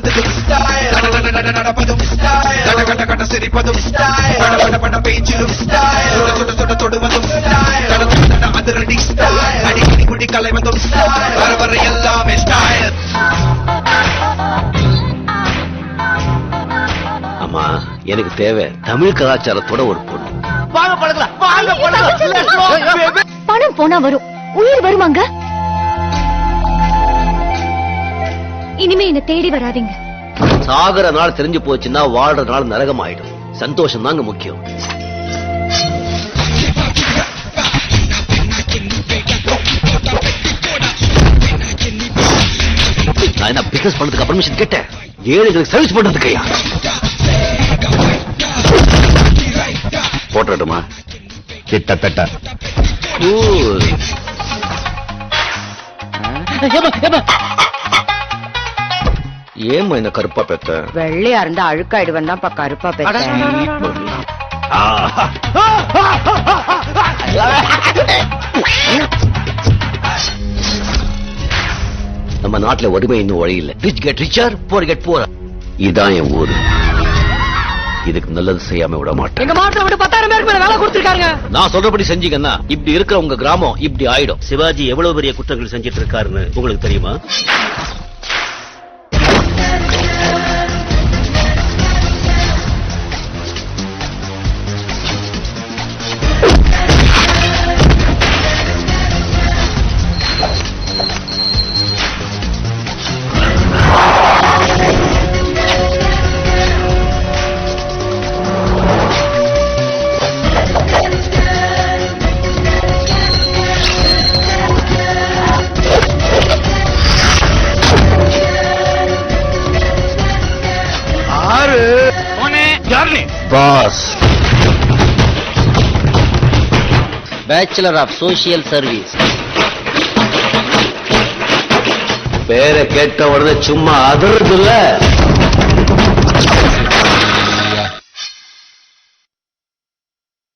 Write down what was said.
நடப்பதும் style நடப்பதும் style கட்ட கட்ட சிரிப்பதும் style பட பட பேச்சிலும் ஸ்டைல் சுட சுட தொடுவதும் ஸ்டைல் அதிரடி ஸ்டைல் அடிக்கடி குடி கலைவதும் ஸ்டைல் வர வர எல்லாமே ஸ்டைல். அம்மா எனக்கு தேவை தமிழ் கலாச்சாரத்தோட ஒரு பொண்ணு. பணம் போனா வரும், உயிர் வருமாங்க. இனிமே என்ன தேடி வராதீங்க. சாகர நாள் தெரிஞ்சு போச்சுன்னா வாழ்ற நாள் நரகம் ஆயிடும். சந்தோஷம் தாங்க முக்கியம். நான் என்ன பிசினஸ் பண்றதுக்கு பர்மிஷன் கேட்டேன், ஏழைகளுக்கு சர்வீஸ் பண்றதுக்கையா? போட்டுமா கிட்டத்தட்ட ஏமா என்ன கருப்பா பெத்த? வெள்ளையா இருந்தா அழுக்காயிடுவன் தான் கருப்பா பெத்த. நம்ம நாட்டுல ஒருமை இன்னும் வழியில்லை. Rich get richer, poor get poor. இதான் என் ஊரு. இதுக்கு நல்லது செய்யாம விட மாட்டேன். எங்க மாவட்டத்துல விட்டு 10,000 பேருக்கு மேல வேலை கொடுத்திருக்காங்க. நான் சொல்றபடி செஞ்சீங்கன்னா இப்படி இருக்கிற உங்க கிராமம் இப்படி ஆயிடும். சிவாஜி எவ்வளவு பெரிய குற்றங்கள் செஞ்சிட்டு இருக்காருன்னு உங்களுக்கு தெரியுமா? Boss, bachelor of social service. பேரை கேட்ட உடனே சும்மா அதிர்றது இல்ல.